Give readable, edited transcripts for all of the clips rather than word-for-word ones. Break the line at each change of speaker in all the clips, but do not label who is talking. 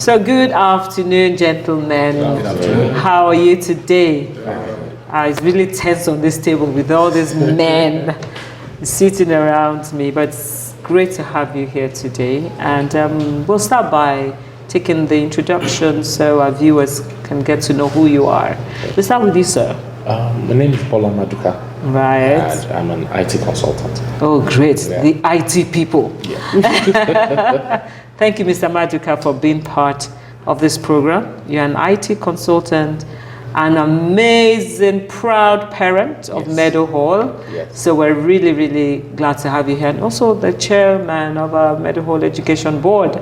So good afternoon, gentlemen.
Good afternoon.
How are you today? It's really tense on this table with all these men sitting around me, but it's great to have you here today. And we'll start by taking the introduction so our viewers can get to know who you are. We'll start with you, sir.
My name is Paula Maduka.
Right.
And I'm an IT consultant.
Oh, great.
Yeah.
The IT people.
Yeah.
Thank you, Mr. Maduka, for being part of this program. You're an IT consultant, an amazing, proud parent of Meadow Hall.
Yes.
So we're really, really glad to have you here. And also the chairman of our Meadow Hall Education Board.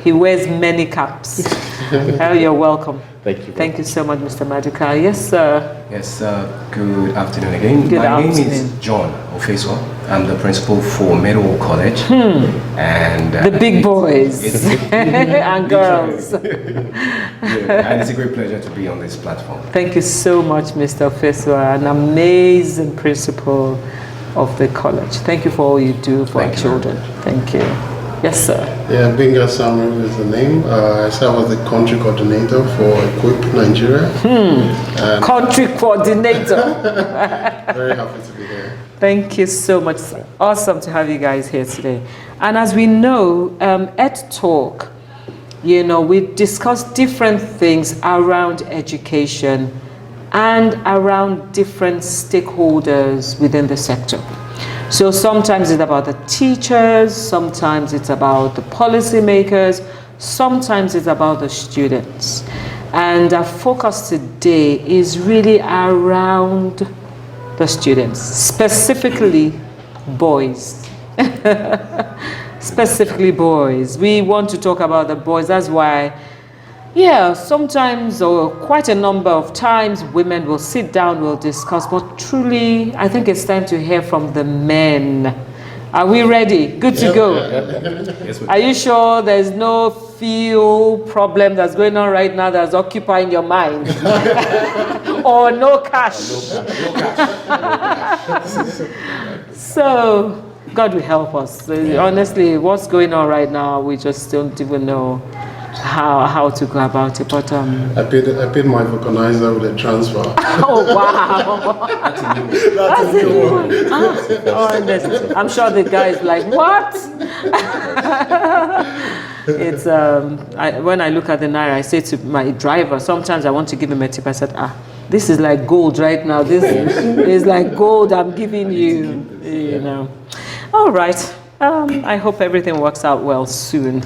He wears many caps. You're welcome.
Thank you.
Thank you so much, Mr. Maduka. Yes, sir.
Yes, good afternoon again. My name is John Ofeso. I'm the principal for Meadow College. And
the big boys and girls.
And it's a great pleasure to be on this platform.
Thank you so much, Mr. Ofeso, an amazing principal of the college. Thank you for all you do for our children. Thank you. Yes, sir.
Yeah, Binga Samuel is the name. I serve as the country coordinator for Equip Nigeria.
Country coordinator.
Very happy to be here.
Thank you so much. Awesome to have you guys here today. And as we know, at Talk, we discuss different things around education and around different stakeholders within the sector. So sometimes it's about the teachers, sometimes it's about the policymakers, sometimes it's about the students. And our focus today is really around the students, specifically boys. Specifically boys. We want to talk about the boys. That's why, sometimes or quite a number of times women will sit down, we'll discuss, but truly I think it's time to hear from the men. Are we ready? Good to go.
Yes,
Are you sure there's no few problem that's going on right now that's occupying your mind? Or no cash?
No cash.
So God will help us. Honestly, what's going on right now, we just don't even know how to go about it. But
I paid my vulcanizer with a transfer.
Oh wow. That's a new one. Honestly, I'm sure the guy is like, what? It's when I look at the naira, I say to my driver, sometimes I want to give him a tip. I said, this is like gold right now. This is like gold I'm giving you. All right. I hope everything works out well soon.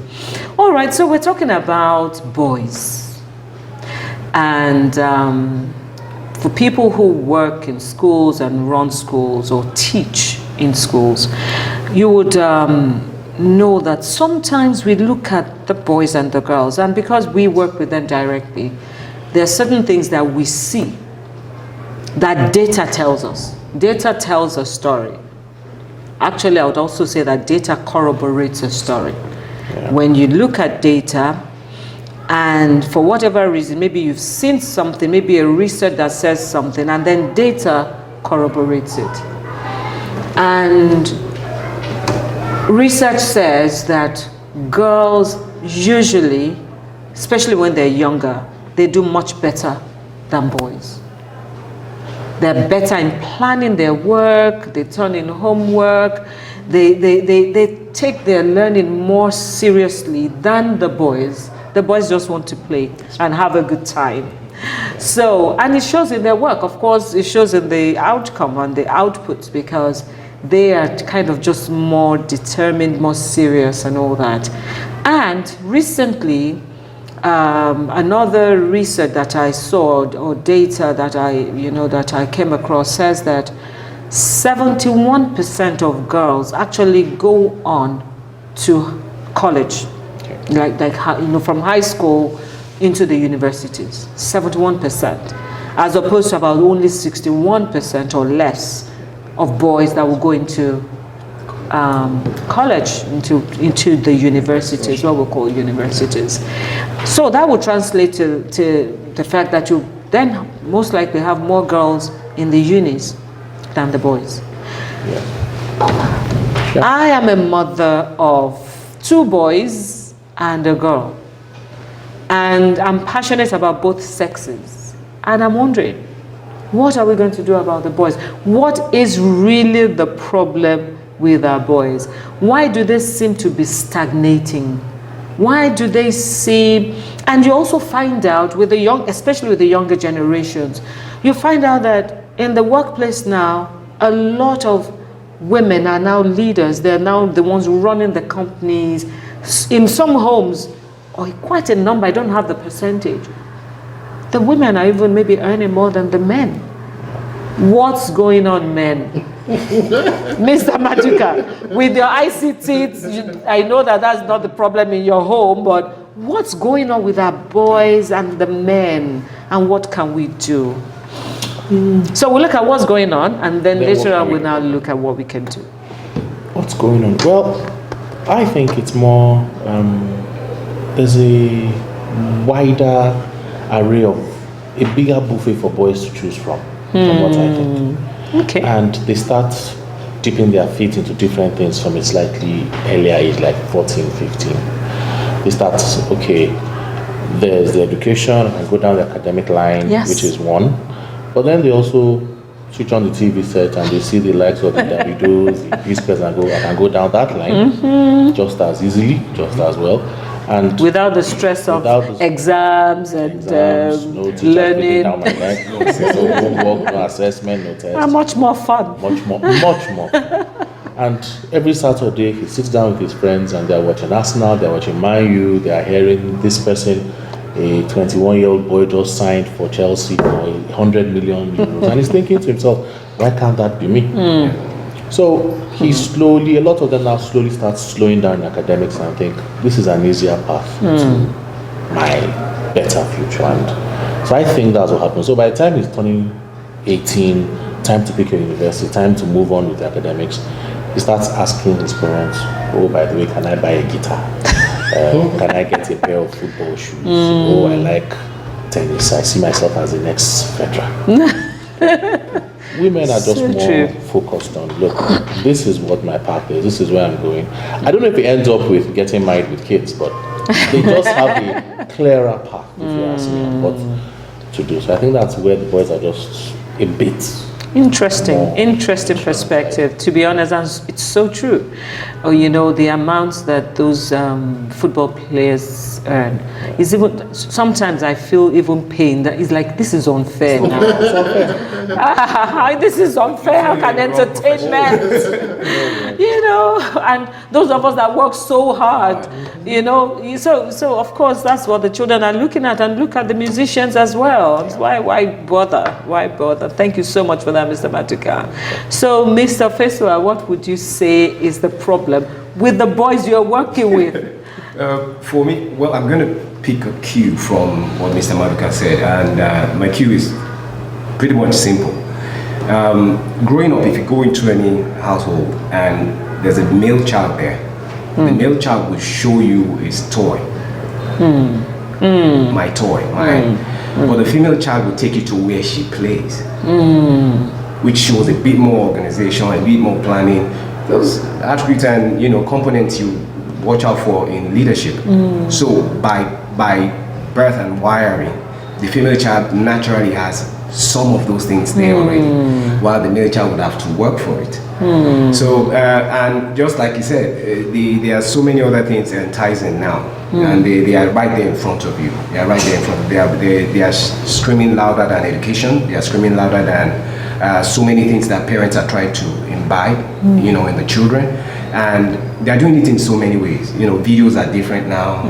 All right, so we're talking about boys. And for people who work in schools and run schools or teach in schools, you would know that sometimes we look at the boys and the girls, and because we work with them directly, there are certain things that we see that data tells us. Data tells a story. Actually, I would also say that data corroborates a story. Yeah. When you look at data, and for whatever reason, maybe you've seen something, maybe a research that says something, and then data corroborates it. And research says that girls usually, especially when they're younger, they do much better than boys. They're better in planning their work, they turn in homework, they take their learning more seriously than the boys. The boys just want to play and have a good time. So, and it shows in their work, of course, it shows in the outcome and the output, because they are kind of just more determined, more serious and all that. And recently, another research that I saw, or data that I came across, says that 71% of girls actually go on to college, from high school into the universities. 71%, as opposed to about only 61% or less of boys that will go into college, into the universities, what we call universities. So that would translate to the fact that you then most likely have more girls in the unis than the boys. Yeah. Sure. I am a mother of 2 boys and a girl. And I'm passionate about both sexes. And I'm wondering, what are we going to do about the boys? What is really the problem with our boys? Why do they seem to be stagnating? Why do they seem, and you also find out with the young, especially with the younger generations, you find out that in the workplace now, a lot of women are now leaders. They're now the ones running the companies. In some homes, or quite a number, I don't have the percentage, the women are even maybe earning more than the men. What's going on, men? Mr. Maduka, with your ICT, I know that that's not the problem in your home, but what's going on with our boys and the men, and what can we do? So we'll look at what's going on, and then later on we'll now look at what we can do.
What's going on? Well, I think it's more, there's a wider array of, a bigger buffet for boys to choose from what I think.
Okay.
And they start dipping their feet into different things from a slightly earlier age, like 14, 15. They start, okay, there's the education, and go down the academic line,
Yes.
which is one. But then they also switch on the TV set and they see the likes of the Davidos, the Whispers, and I can go down that line just as easily, just as well. And
Without the stress of exams and
no teacher
learning.
down my neck, no homework, no assessment, no test.
Are much more fun.
Much more. And every Saturday he sits down with his friends and they're watching Arsenal, they're watching Man U, they are hearing this person, a 21-year-old boy just signed for Chelsea for 100 million euros. And he's thinking to himself, why can't that be me? So he slowly, a lot of them now slowly start slowing down in academics and think, this is an easier path to my better future. And so I think that's what happens. So by the time he's turning 18, time to pick a university, time to move on with academics, he starts asking his parents, oh, by the way, can I buy a guitar? Can I get a pair of football shoes? Oh, I like tennis. I see myself as the next Federer. Women are just
So
more
true.
focused on, look, this is what my path is, this is where I'm going. I don't know if it ends up with getting married with kids, but they just have a clearer path, if you ask me, on what to do. So I think that's where the boys are just a bit.
Interesting perspective. To be honest, and it's so true. Oh, you know, the amounts that those football players earn is even, sometimes I feel even pain that is like, this is unfair now. This is unfair. How can entertainment, you know, and those of us that work so hard, you know, so of course that's what the children are looking at, and look at the musicians as well. Why bother? Thank you so much for that, Mr. Matuka. So, Mr. Fesua, what would you say is the problem with the boys you're working with?
For me, well, I'm going to pick a cue from what Mr. Maduka said, and my cue is pretty much simple. Growing up, if you go into any household and there's a male child there, the male child will show you his toy. My toy, mine. But the female child will take you to where she plays, which shows a bit more organization, a bit more planning. Those attributes and components you watch out for in leadership. So by birth and wiring, the female child naturally has some of those things there already, while the male child would have to work for it. So and just like you said, there are so many other things enticing now, and they are right there in front of you. They are right there in front of you. They are screaming louder than education. They are screaming louder than so many things that parents are trying to imbibe, in the children. And they are doing it in so many ways. Videos are different now,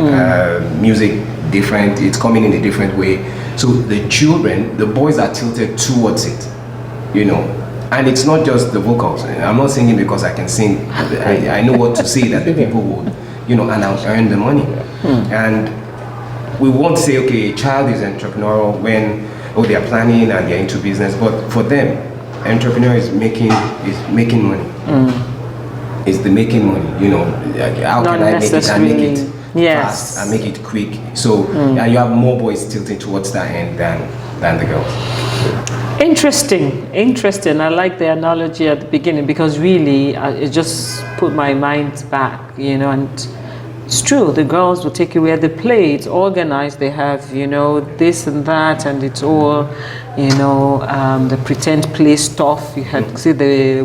music different, it's coming in a different way. So the children, the boys are tilted towards it, and it's not just the vocals. I'm not singing because I can sing. I know what to say that the people would, and I'll earn the money. And we won't say, okay, a child is entrepreneurial when, they are planning and they're into business, but for them, entrepreneur is making money. It's the making money, how
Not
can I
make it and make it
yes.
fast and make it quick. So and you have more boys tilting towards that end than the girls.
Interesting. I like the analogy at the beginning, because really it just put my mind back, and It's true, the girls will take you where they play, it's organized, they have, you know, this and that, and it's all, you know, the pretend play stuff. You had see the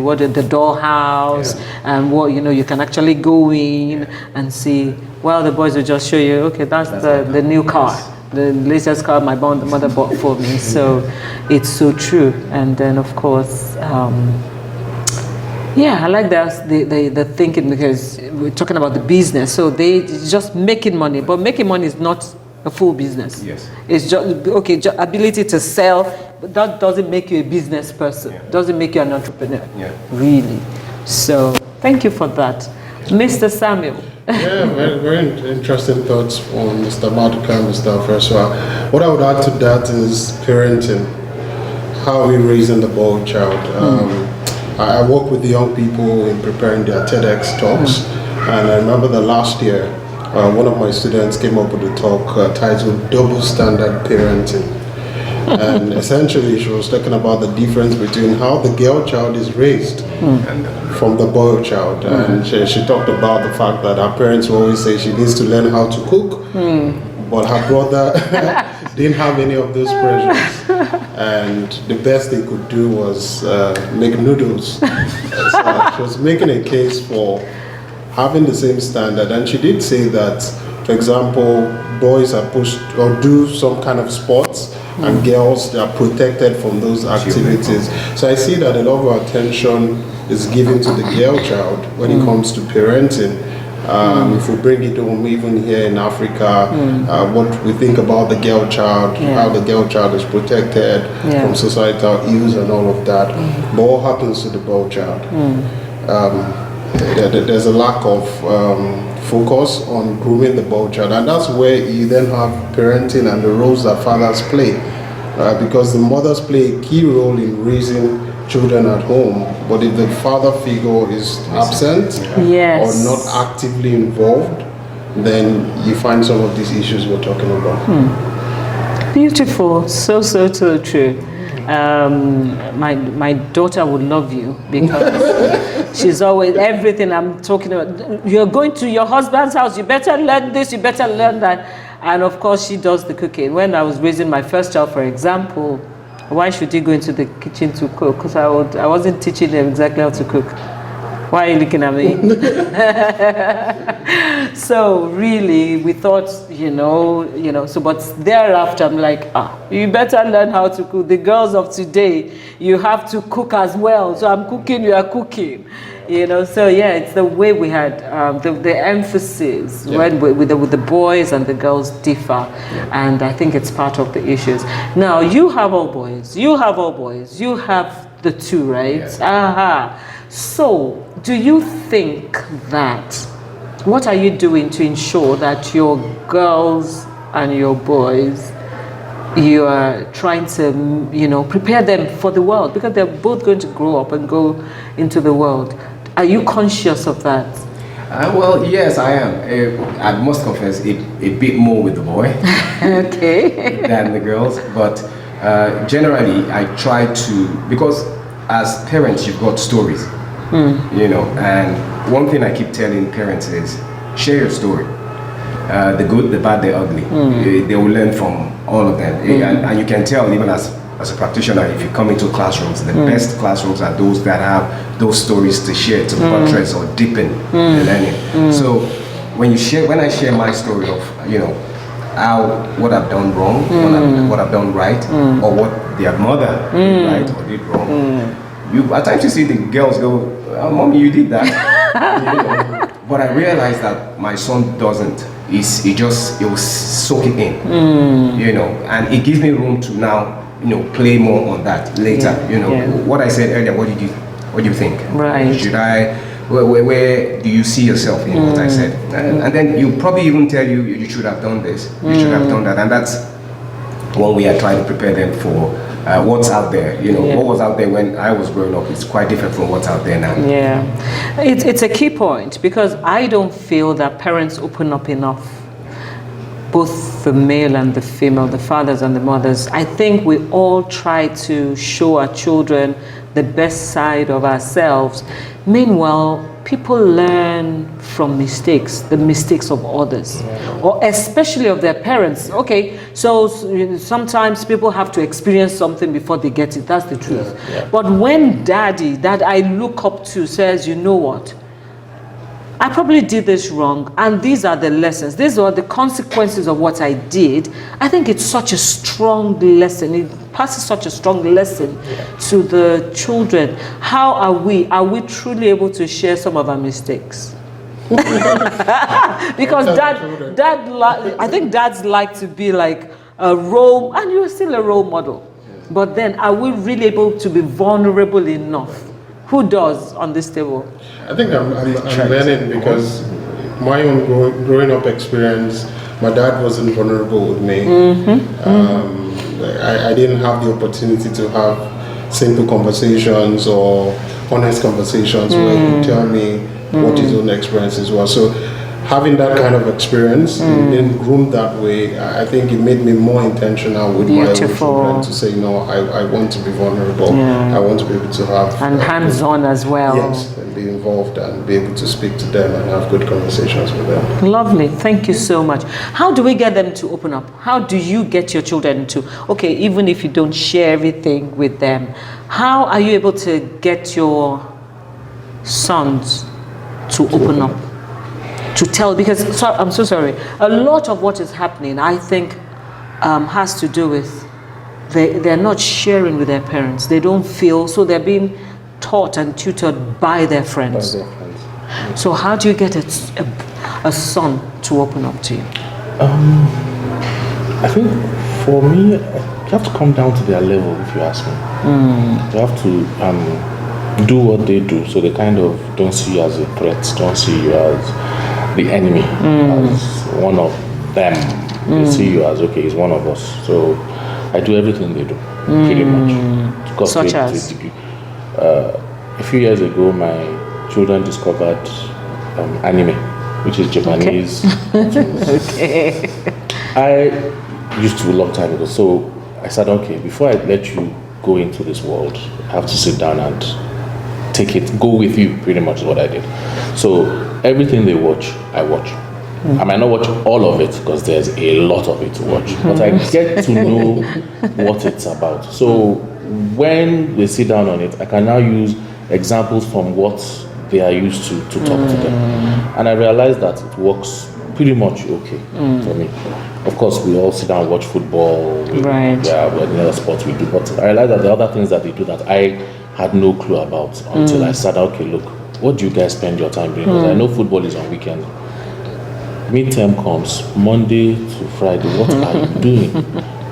dollhouse, and what, you know, you can actually go in and see. Well, the boys will just show you, okay, that's the new car, the latest car my mother bought for me. So it's so true. And then, of course, yeah, I like the thinking, because we're talking about the business. So they just making money, but making money is not a full business.
Yes.
It's just, okay, ability to sell, but that doesn't make you a business person. Doesn't make you an entrepreneur.
Yeah.
Really. So thank you for that. Mr. Samuel.
Yeah, very, very interesting thoughts on Mr. Maduka and Mr. Francois. What I would add to that is parenting. How are we raising the boy child? I work with the young people in preparing their TEDx talks, and I remember the last year, one of my students came up with a talk titled Double Standard Parenting. And essentially she was talking about the difference between how the girl child is raised from the boy child. And she talked about the fact that her parents will always say she needs to learn how to cook, but her brother didn't have any of those pressures. And the best they could do was make noodles. So she was making a case for having the same standard. And she did say that, for example, boys are pushed or do some kind of sports, and girls are protected from those activities. So I see that a lot of our attention is given to the girl child when it comes to parenting. If we bring it home, even here in Africa, what we think about the girl child, how the girl child is protected from societal ills and all of that. But what happens to the boy child? There's a lack of focus on grooming the boy child, and that's where you then have parenting and the roles that fathers play, because the mothers play a key role in raising children at home. But if the father figure is absent or not actively involved, then you find some of these issues we're talking about.
Beautiful, so true. My daughter would love you, because she's always, everything I'm talking about, you're going to your husband's house, you better learn this, you better learn that. And of course she does the cooking. When I was raising my first child, for example, why should he go into the kitchen to cook? Because I wasn't teaching them exactly how to cook. Why are you looking at me? So really, we thought, you know, so but thereafter I'm like, you better learn how to cook. The girls of today, you have to cook as well. So I'm cooking, you are cooking. You know, so yeah, it's the way we had the emphasis when with the boys and the girls differ, and I think it's part of the issues. Now you have all boys, you have the two, right?
Yes.
So do you think that, what are you doing to ensure that your girls and your boys, you are trying to, you know, prepare them for the world, because they're both going to grow up and go into the world? Are you conscious of that?
Well, yes, I am. I must confess, a bit more with the boy
Okay.
than the girls. But generally, I try to, because as parents, you've got stories, you know. And one thing I keep telling parents is, share your story. The good, the bad, the ugly. They will learn from all of them. And you can tell, even as a practitioner, if you come into classrooms, the best classrooms are those that have those stories to share, to buttress or deepen the learning. So when I share my story of, you know, what I've done wrong, what I've done right, or what their mother did right or did wrong, you at times you see the girls go, "Mommy, you did that." You know? But I realized that my son doesn't. He will soak it in, you know, and it gives me room to now, you know, play more on that later. You know, what I said earlier. What do you think? Right. Should I? Where do you see yourself in what I said? And then you probably even tell you should have done this, you should have done that, and that's what we are trying to prepare them for. What's out there, you know, what was out there when I was growing up is quite different from what's out there now. Yeah,
it's a key point, because I don't feel that parents open up enough, both the male and the female, the fathers and the mothers. I think we all try to show our children the best side of ourselves. Meanwhile, people learn from mistakes, the mistakes of others, or especially of their parents. Okay, so sometimes people have to experience something before they get it. That's the truth. But when daddy, that I look up to, says, you know what? I probably did this wrong, and these are the lessons. These are the consequences of what I did. I think it's such a strong lesson. It passes such a strong lesson to the children. How are we? Are we truly able to share some of our mistakes? Because I think dads like to be like a role, and you're still a role model. But then, are we really able to be vulnerable enough? Who does on this table?
I think I'm learning because my own growing up experience, my dad wasn't vulnerable with me. I didn't have the opportunity to have simple conversations or honest conversations where he would tell me what his own experiences were. So having that kind of experience and being groomed that way, I think it made me more intentional with my own children to say, no, I want to be vulnerable. I want to be able to have...
And hands-on as well.
Yes, and be involved and be able to speak to them and have good conversations with them.
Lovely. Thank you so much. How do we get them to open up? How do you get your children to, okay, even if you don't share everything with them, how are you able to get your sons to open up? To tell, because I'm so sorry, a lot of what is happening, I think, has to do with they're not sharing with their parents. They don't feel, so they're being taught and tutored by their friends. So how do you get a son to open up to you?
I think for me, you have to come down to their level, if you ask me. You have to do what they do, so they kind of don't see you as a threat, don't see you as the enemy, as one of them. They see you as, okay, he's one of us. So I do everything they do, pretty much.
Such as?
A few years ago, my children discovered anime, which is Japanese.
Okay.
I used to a long time ago, so I said, okay, before I let you go into this world, I have to sit down and go with you, pretty much is what I did. So everything they watch, I watch. I might not watch all of it because there's a lot of it to watch, but I get to know what it's about. So when they sit down on it, I can now use examples from what they are used to talk to them. And I realized that it works pretty much okay for me. Of course, we all sit down and watch football.
Right.
Yeah, any other sports we do. But I realized that the other things that they do that I had no clue about until I said, okay, look, what do you guys spend your time doing? Because I know football is on weekend. Midterm comes, Monday to Friday, what are you doing?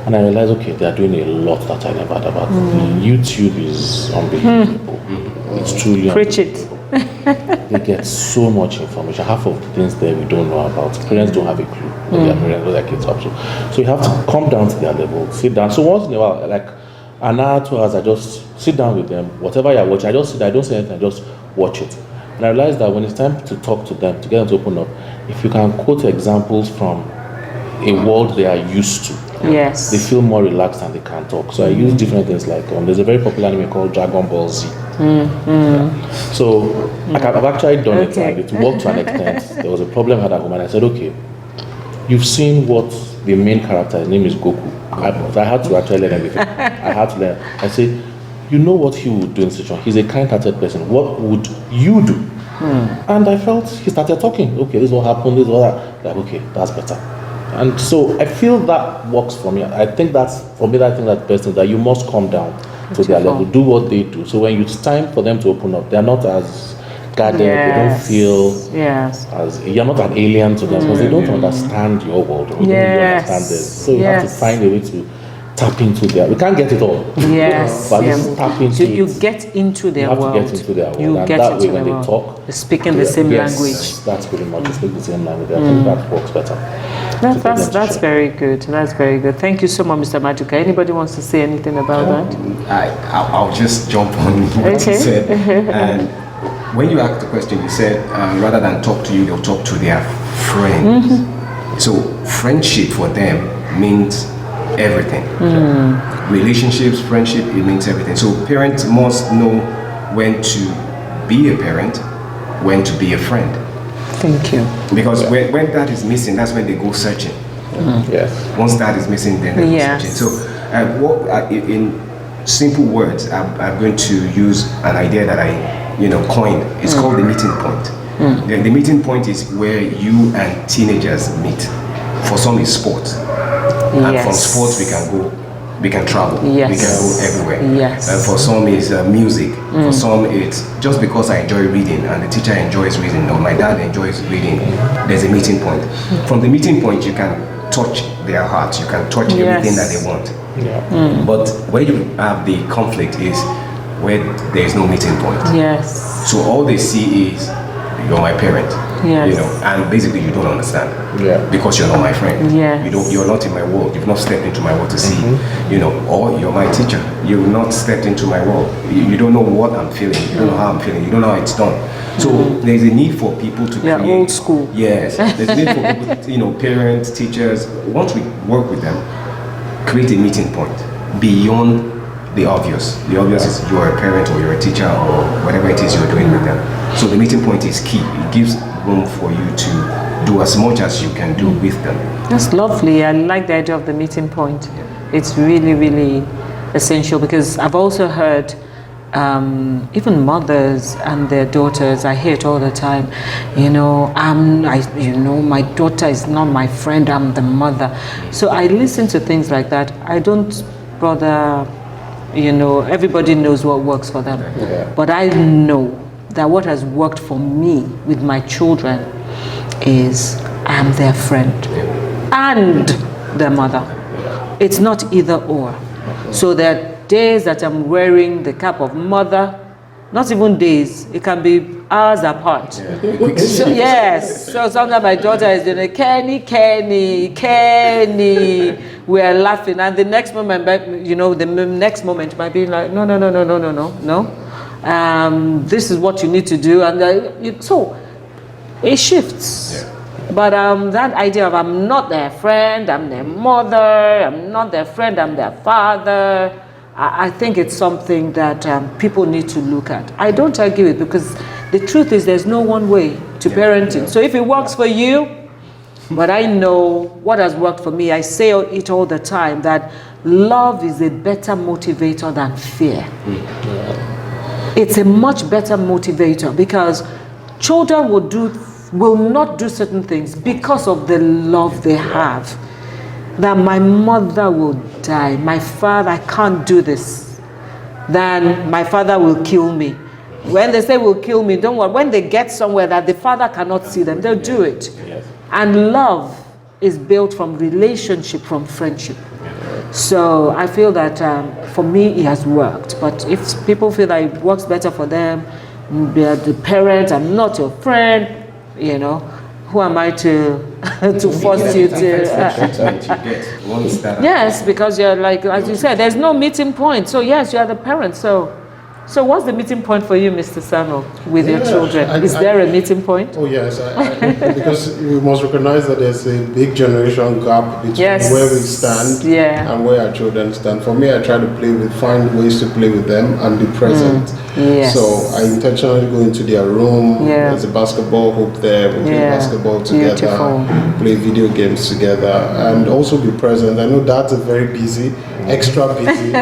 And I realized, okay, they are doing a lot that I never heard about. YouTube is unbelievable. It's truly
Preach
unbelievable. They get so much information. Half of the things there we don't know about. Parents don't have a clue what their parents, what their kids up to. So you have to come down to their level, sit down. So once in a while, like an hour, 2 hours, I just sit down with them. Whatever you're watching, I just sit, I don't say anything, I just watch it. And I realized that when it's time to talk to them, to get them to open up, if you can quote examples from a world they are used to,
yes,
they feel more relaxed and they can talk. So I use different things like, there's a very popular anime called Dragon Ball Z. So I've actually done it and it worked to an extent. There was a problem I had at home and I said, okay, you've seen what the main character, his name is Goku. I had to actually learn everything. I had to learn. I say, you know what he would do in such a situation. He's a kind-hearted person. What would you do? And I felt he started talking. Okay, this is what happened, this is what that. Like, okay, that's better. And so I feel that works for me. I think that's, for me, I think that's the best thing, that you must come down to their level, do what they do. So when it's time for them to open up, they're not as guarded, they don't feel as, you're not an alien to them, because they don't understand your world, they don't really understand this. So you have to find a way to tap into their, we can't get it all.
Yes.
But just tap into
so you get into their world.
You have to get into their world.
You
and
get
that
into
way when
the
they
world.
talk,
They're speaking the same language.
That's pretty much, they speak the same language. I think that works better.
That's very good. That's very good. Thank you so much, Mr. Maduka. Anybody wants to say anything about that?
I'll just jump on what you said. And when you asked the question, you said rather than talk to you, they'll talk to their friends. So friendship for them means everything. Relationships, friendship, it means everything. So parents must know when to be a parent when to be a friend.
Thank you.
Because when that is missing, that's when they go searching.
Yes.
Once that is missing, then they go
Yes.
searching. So, in simple words, I'm going to use an idea that I, coined. It's called the meeting point. The meeting point is where you and teenagers meet. For some, it's sport, and from sports we can travel.
Yes.
We can go everywhere.
Yes.
And for some, it's music. For some, it's just because I enjoy reading and the teacher enjoys reading, or my dad enjoys reading. There's a meeting point. From the meeting point, you can touch their hearts. You can touch everything that they want.
Yeah.
But where you have the conflict is where there is no meeting point.
Yes.
So all they see is you're my parent.
Yes.
And basically you don't understand.
Yeah.
Because you're not my friend.
Yes.
You're not in my world. You've not stepped into my world to see. Or you're my teacher. You've not stepped into my world. You don't know what I'm feeling. You don't know how I'm feeling. You don't know how it's done. So there's a need for people to create.
Old school.
Yes. There's a need for people, parents, teachers. Once we work with them, create a meeting point beyond the obvious. The obvious is you're a parent or you're a teacher or whatever it is you're doing with them. So the meeting point is key. It gives room for you to do as much as you can do with them.
That's lovely. I like the idea of the meeting point. It's really, really essential, because I've also heard even mothers and their daughters, I hear it all the time, my daughter is not my friend, I'm the mother. So I listen to things like that. I don't bother, everybody knows what works for them.
Yeah.
But I know that what has worked for me with my children is I'm their friend and their mother. It's not either or. So there are days that I'm wearing the cap of mother, not even days, it can be hours apart. So, yes, so sometimes my daughter is doing Kenny, we are laughing, and the next moment, the next moment might be like, no. This is what you need to do, and so it shifts.
Yeah.
But that idea of I'm not their friend, I'm their mother, I'm not their friend, I'm their father, I think it's something that people need to look at. I don't argue it, because the truth is there's no one way to parenting. So if it works for you, but I know what has worked for me, I say it all the time, that love is a better motivator than fear. It's a much better motivator, because children will not do certain things because of the love they have. That my mother will die, my father, I can't do this, then my father will kill me. When they say will kill me, don't worry. When they get somewhere that the father cannot see them, they'll do it.
Yes.
And love is built from relationship, from friendship. So I feel that for me it has worked. But if people feel that it works better for them, they're the parent, I'm not your friend, who am I to force you to? Yes, because you're like, as you said, there's no meeting point. So yes, you are the parent. So what's the meeting point for you, Mr. Samuel, with your children? Is there a meeting point?
Oh yes, because we must recognize that there's a big generation gap between where we stand and where our children stand. For me, I try to find ways to play with them and be present.
Yes.
So I intentionally go into their room. There's a basketball hoop there. We play basketball together, play video games together, and also be present. I know that's very busy, extra busy,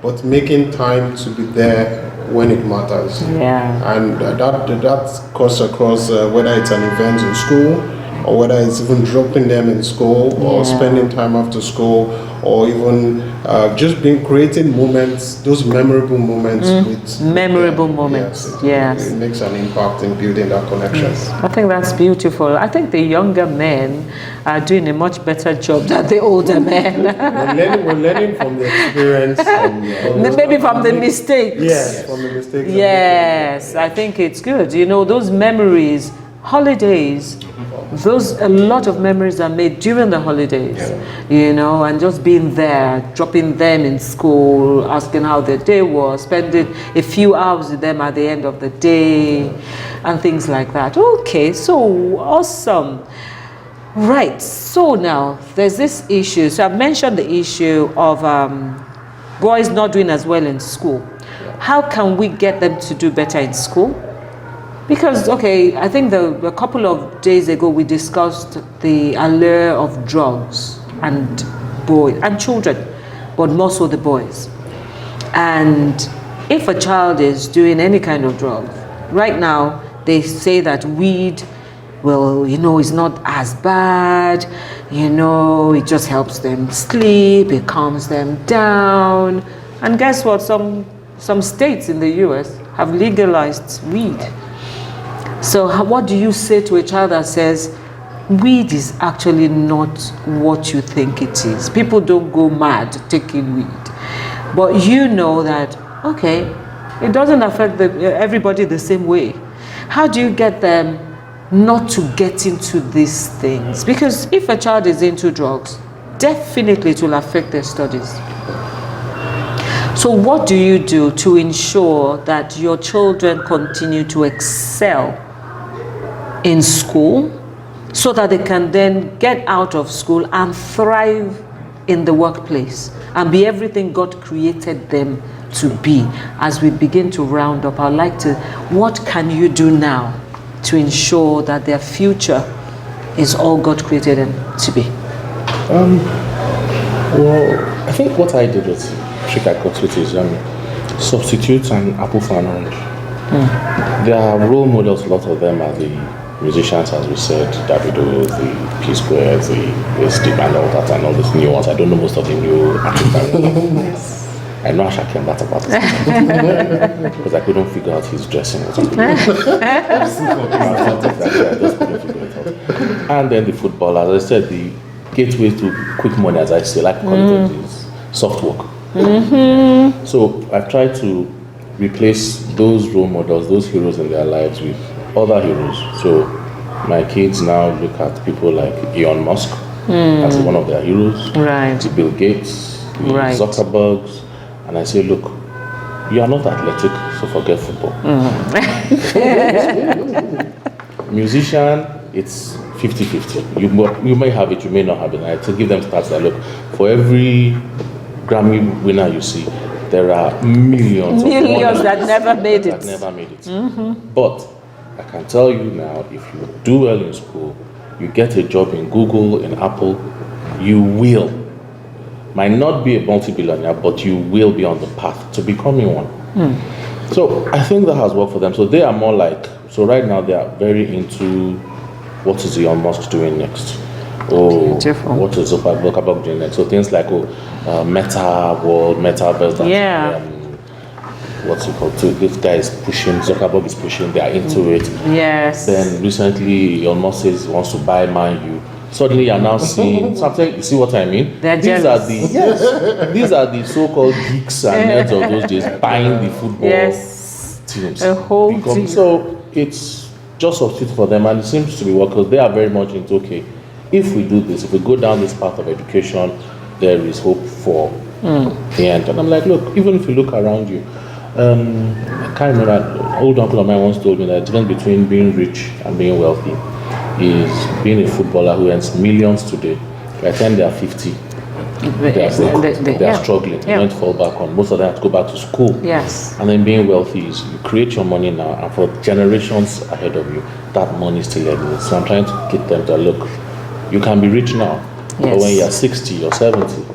but making time to be there when it matters. And that cuts across whether it's an event in school, or whether it's even dropping them in school, or spending time after school, or even just creating moments, those memorable moments with
memorable moments.
It makes an impact in building that connection.
I think that's beautiful. I think the younger men are doing a much better job than the older men.
We're learning from the experience.
Maybe from the mistakes.
Yes, from the mistakes.
Yes, I think it's good. Those memories, holidays, a lot of memories are made during the holidays, and just being there, dropping them in school, asking how their day was, spending a few hours with them at the end of the day, and things like that. Okay, so awesome. Right, so now there's this issue. So I've mentioned the issue of boys not doing as well in school. How can we get them to do better in school? Because, okay, I think a couple of days ago we discussed the allure of drugs and boys and children, but more so the boys. And if a child is doing any kind of drug, right now they say that weed, well, it's not as bad, it just helps them sleep, it calms them down. And guess what? Some states in the US have legalized weed. So what do you say to a child that says, weed is actually not what you think it is? People don't go mad taking weed. But you know that, okay, it doesn't affect everybody the same way. How do you get them not to get into these things? Because if a child is into drugs, definitely it will affect their studies. So what do you do to ensure that your children continue to excel in school so that they can then get out of school and thrive in the workplace and be everything God created them to be? As we begin to round up, I'd like to, what can you do now to ensure that their future is all God created them to be?
Well, I think what I did was trick I got with is substitute an apple for an orange. There are role models, a lot of them are the musicians, as we said, Davido, the P Square, the Steve and all that, and all these new ones. I don't know most of the new African. I know Asha came that about it because I couldn't figure out his dressing or something. I just couldn't figure it out. And then the football, as I said, the gateway to quick money, as I say, like call it, is soft work. So I've tried to replace those role models, those heroes in their lives with other heroes. So my kids now look at people like Elon Musk as one of their heroes,
right?
The Bill Gates, the
right.
Zuckerbergs, and I say, look, you are not athletic, so forget football. Musician, it's 50-50. You may have it, you may not have it. And I to give them stats that look, for every Grammy winner you see, there are millions
that never made it.
But I can tell you now, if you do well in school, you get a job in Google, in Apple, you will. Might not be a multi-billionaire, but you will be on the path to becoming one. So I think that has worked for them. So they are more like, so right now they are very into what is Elon Musk doing next? Oh, what is Zuckerberg doing next? So things like Meta World, Metaverse.
Yeah.
What's it called? So this guy is pushing, Zuckerberg is pushing, they are into it.
Yes.
Then recently Elon Musk says he wants to buy Man U. Suddenly you're now seeing something. You see what I mean? These are the so-called geeks and nerds of those days buying the football teams.
A whole team.
So it's just substitute for them, and it seems to be working. They are very much into, okay, if we do this, if we go down this path of education, there is hope for the end. And I'm like, look, even if you look around you, I can't remember, an old uncle of mine once told me that the difference between being rich and being wealthy is being a footballer who earns millions today. By the time they are 50, they are struggling. They don't fall back on. Most of them have to go back to school.
Yes.
And then being wealthy is you create your money now, and for generations ahead of you, that money is still exists. So I'm trying to get them to look, you can be rich now, but when you're 60 or 70,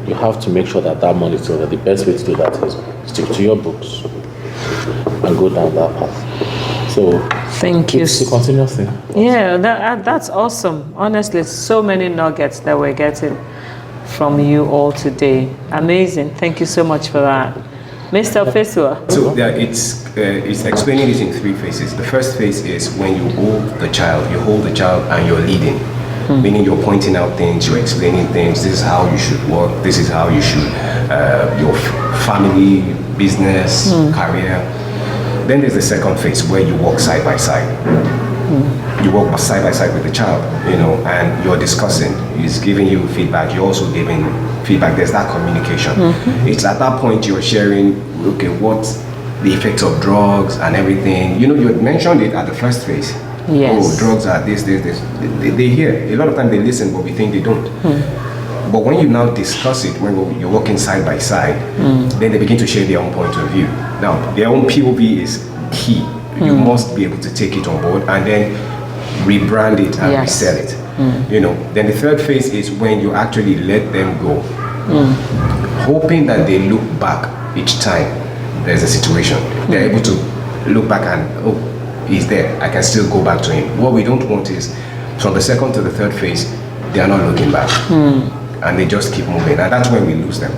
you have to make sure that money is still there. The best way to do that is stick to your books and go down that path. So
thank you.
It's a continuous thing.
Yeah, that's awesome. Honestly, so many nuggets that we're getting from you all today. Amazing. Thank you so much for that. Mr. Fesua.
So it's explaining it in three phases. The first phase is when you hold the child and you're leading. Meaning you're pointing out things, you're explaining things, this is how you should work, this is how you should, your family, business, career. Then there's the second phase where you walk side by side. You walk side by side with the child, and you're discussing. He's giving you feedback, you're also giving feedback. There's that communication. It's at that point you're sharing, okay, what the effects of drugs and everything. You had mentioned it at the first phase.
Yes.
Oh, drugs are this. They hear. A lot of time they listen, but we think they don't. But when you now discuss it, when you're working side by side, then they begin to share their own point of view. Now, their own POV is key. you must be able to take it on board and then rebrand it and
Yes.
resell it. Then the third phase is when you actually let them go, hoping that they look back each time there's a situation. They're able to look back and, oh, he's there, I can still go back to him. What we don't want is from the second to the third phase, they are not looking back and they just keep moving, and that's when we lose them.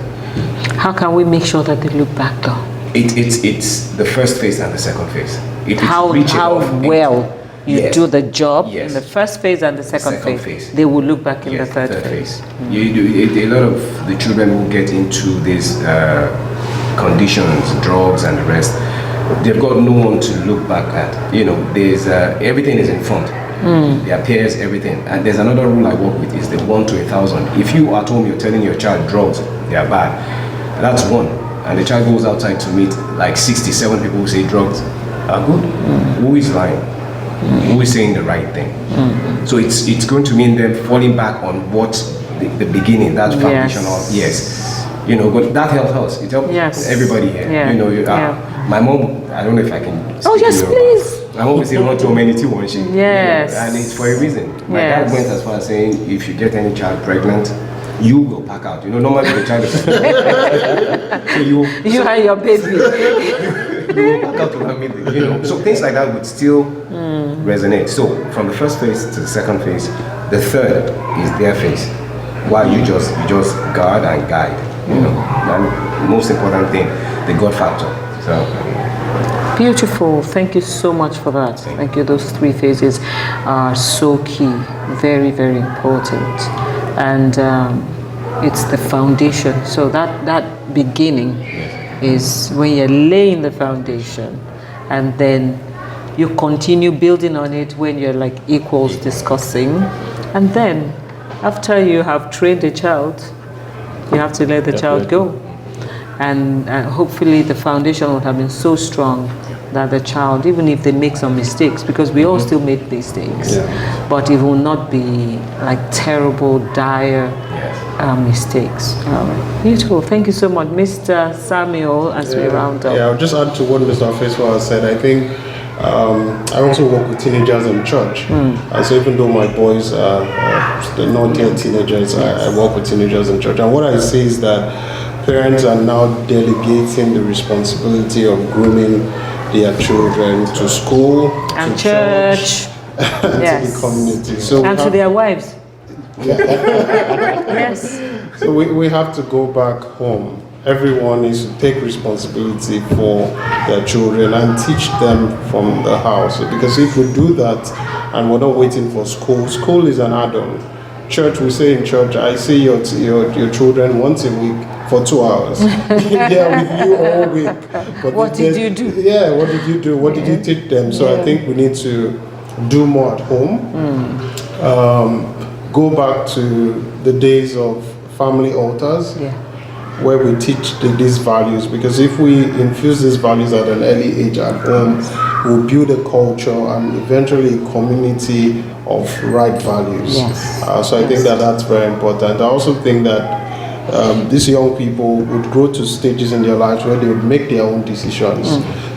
How can we make sure that they look back though?
It's the first phase and the second phase. If it's
How
reaching off,
well you
Yes.
do the job
Yes.
in the first phase and the second,
second
phase.
phase.
They will look back in
yes,
the third phase.
A lot of the children who get into these conditions, drugs and the rest, they've got no one to look back at. There's everything is in front. Their peers, everything. And there's another rule I work with, is the 1 to 1,000. If you at home, you're telling your child drugs, they are bad, that's one. And the child goes outside to meet like 67 people who say drugs are good. Who is lying? Who is saying the right thing? So it's going to mean them falling back on what the beginning, that foundational, but that helps us. It helps everybody here.
Yeah.
My mom, I don't know if I can.
Oh, yes,
speak
please.
My mom will say, "Not too many tea, won't she?"
Yes.
And it's for a reason. My
Yes.
dad went as far as saying, if you get any child pregnant, you will pack out. Normally the child is so
You and your baby.
you will pack out to that meeting. So things like that would still resonate. So from the first phase to the second phase, the third is their phase. While you just guard and guide. And most important thing, the God factor. So.
Beautiful. Thank you so much for that. Thank you. Those three phases are so key. Very, very important. And it's the foundation. So that beginning is when you're laying the foundation, and then you continue building on it when you're like equals discussing. And then after you have trained a child, you have to let the child go. And hopefully the foundation would have been so strong that the child, even if they make some mistakes, because we all still make mistakes, but it will not be like terrible, dire mistakes. Beautiful. Thank you so much, Mr. Samuel, as we round up.
Yeah, I'll just add to what Mr. Afeswa said. I think I also work with teenagers in church. So even though my boys they're not yet teenagers, I work with teenagers in church. And what I see is that parents are now delegating the responsibility of grooming their children to school,
And
to
church,
to the community. So
and to their wives. Yes.
So we have to go back home. Everyone needs to take responsibility for their children and teach them from the house. Because if we do that and we're not waiting for school is an add-on. Church, we say in church, I see your children once a week for 2 hours. They are with you all week. But
What did you do?
Yeah, what did you do? What did you teach them? So I think we need to do more at home. Go back to the days of family altars, where we teach these values. Because if we infuse these values at an early age at home, we'll build a culture and eventually a community of right values. So I think that's very important. I also think that these young people would grow to stages in their lives where they would make their own decisions.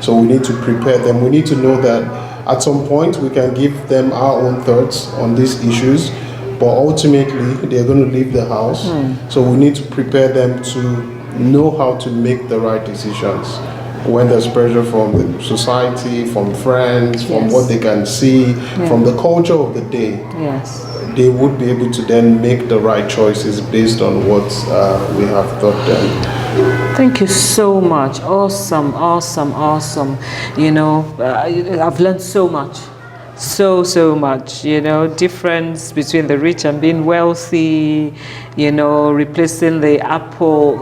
So we need to prepare them. We need to know that at some point we can give them our own thoughts on these issues, but ultimately they're going to leave the house. So we need to prepare them to know how to make the right decisions when there's pressure from the society, from friends, from what they can see, from the culture of the day. They would be able to then make the right choices based on what we have taught them.
Thank you so much. Awesome. I've learned so much. So much, difference between the rich and being wealthy, replacing the apple,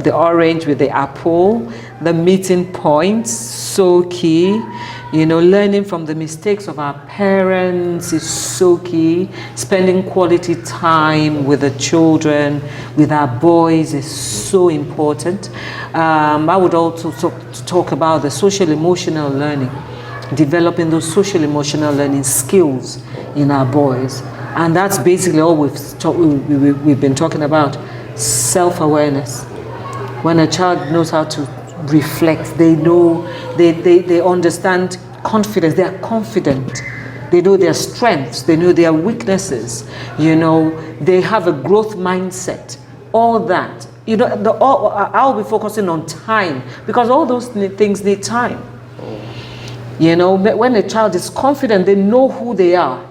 the orange with the apple, the meeting points, so key. Learning from the mistakes of our parents is so key. Spending quality time with the children, with our boys is so important. I would also talk about the social emotional learning. Developing those social emotional learning skills in our boys, and that's basically all we've been talking about. Self-awareness. When a child knows how to reflect, they know, they understand confidence. They are confident. They know their strengths. They know their weaknesses. You know, they have a growth mindset. All that. You know, I'll be focusing on time because all those things need time. You know, when a child is confident, they know who they are.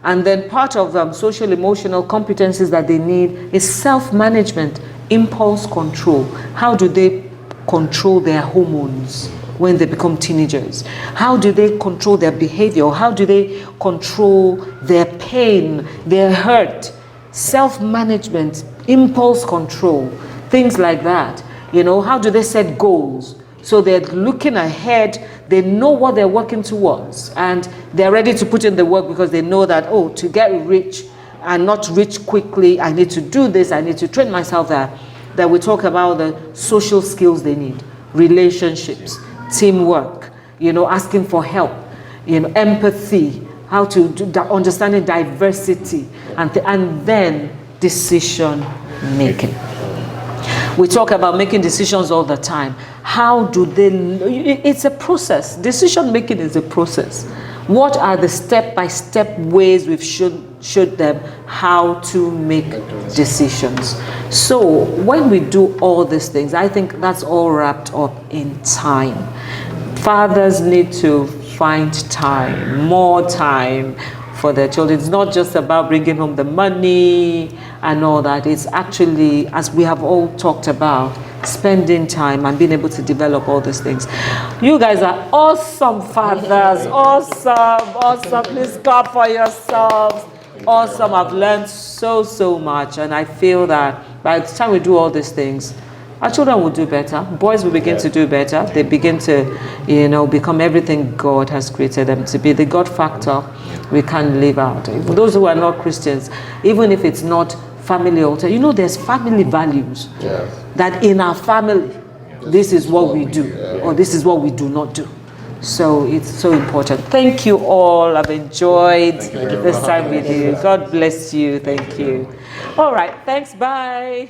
And then part of social emotional competencies that they need is self-management, impulse control. How do they control their hormones when they become teenagers? How do they control their behavior? How do they control their pain, their hurt? Self-management, impulse control, things like that. You know, how do they set goals? So they're looking ahead, they know what they're working towards, and they're ready to put in the work because they know that, oh, to get rich and not rich quickly, I need to do this, I need to train myself there. That we talk about the social skills they need, relationships, teamwork, you know, asking for help, you know, empathy, how to do understanding diversity, and then decision making. We talk about making decisions all the time. How do they, it's a process. Decision making is a process. What are the step-by-step ways we've showed them how to make decisions? So when we do all these things, I think that's all wrapped up in time. Fathers need to find time, more time for their children. It's not just about bringing home the money and all that. It's actually, as we have all talked about, spending time and being able to develop all these things. You guys are awesome fathers. Awesome. Please clap for yourselves. Awesome. I've learned so much, and I feel that by the time we do all these things, our children will do better. Boys will begin to do better. They begin to, you know, become everything God has created them to be. The God factor we can't live out. For those who are not Christians, even if it's not family altar, you know, there's family values. That in our family, this is what we do, or this is what we do not do. So it's so important. Thank you all. I've enjoyed this time with you. God bless you. Thank you. All right. Thanks. Bye.